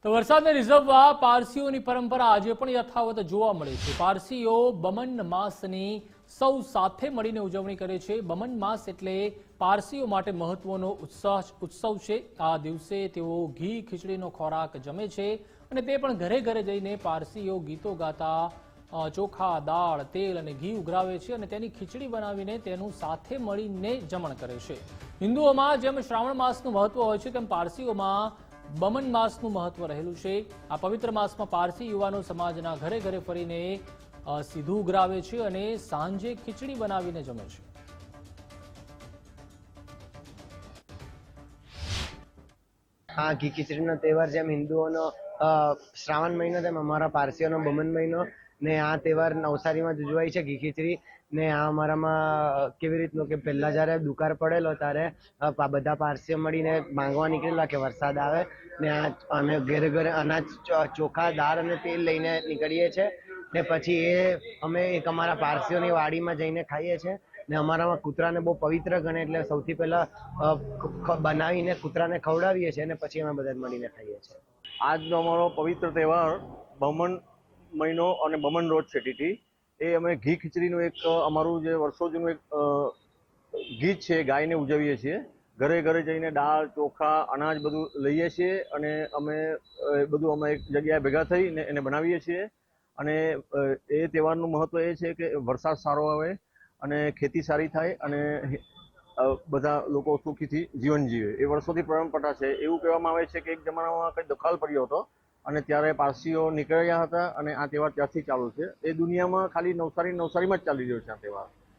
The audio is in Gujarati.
તો વરસાદને રીઝવવા પારસીઓની પરંપરા આજે પણ યથાવત જોવા મળે છે। પારસીઓ બમન માસની સૌ સાથે મળીને ઉજવણી કરે છે। બમન માસ એટલે પારસીઓ માટે મહત્વનો ઉત્સવ છે। આ દિવસે તેઓ ઘી ખીચડીનો ખોરાક જમે છે અને તે પણ ઘરે ઘરે જઈને પારસીઓ ગીતો ગાતા ચોખા, દાળ, તેલ અને ઘી ઉઘરાવે છે અને તેની ખીચડી બનાવીને તેનું સાથે મળીને જમણ કરે છે। હિન્દુઓમાં જેમ શ્રાવણ માસનું મહત્વ હોય છે તેમ પારસીઓમાં બમન માસનું મહત્વ રહેલું છે। આ પવિત્ર માસમાં પારસી યુવાનો સમાજના ઘરે ઘરે ફરીને સીધું ઉઘરાવે છે અને સાંજે ખીચડી બનાવીને જમે છે। हाँ, घी खीचड़ी नो तहेवार जेम हिंदुओनो श्रावण महीनो तेम अमारा पारसीओनो बमन महीनो ने आ तहेवार नवसारी में उजवाय छे। घी खीचड़ी ने आ अमारामां केवी रीतनु के पहेला ज्यारे दुकाळ पड़ेलो त्यारे बधा पारसीओ मळीने मांगवा निकळेला के वरसाद आवे ने अमे घरे घरे अनाज, चोखा, दाळ अने तेल लईने निकळीए छे ने पछी ए अमे एक अमारा पारसीओनी वाडीमां जईने खाईए छे ने अमारामां कूतराने बहु पवित्र गणे એટલે સૌથી પહેલા બનાવીને કૂતરાને ખવડાવીએ છીએ અને પછી અમે બધા મળીને ખાઈએ છીએ। આજનો અમારો પવિત્ર તહેવાર બમન મહિનો અને બમન રોજ છે તિથિ એ અમે ઘી ખીચડીનું એક અમારું જે વર્ષો જૂનું એક ગીત છે ગાઈને ઉજવીએ છીએ। ઘરે ઘરે જઈને દાળ, ચોખા, અનાજ બધું લઈએ છીએ અને અમે બધું અમે એક જગ્યાએ ભેગા થઈને એને બનાવીએ છીએ અને એ તહેવારનું મહત્વ એ છે કે વરસાદ સારો આવે અને ખેતી સારી થાય અને બધા લોકો સુખીથી જીવન જીવે એ વર્ષોથી પરંપરા છે। એવું કહેવામાં આવે છે કે એક જમાનામાં કંઈ દુકાળ પડ્યો હતો અને ત્યારે પારસીઓ નીકળ્યા હતા અને આ તહેવાર ત્યારથી ચાલુ છે। એ દુનિયામાં ખાલી નવસારીમાં જ ચાલી રહ્યો છે આ તહેવાર।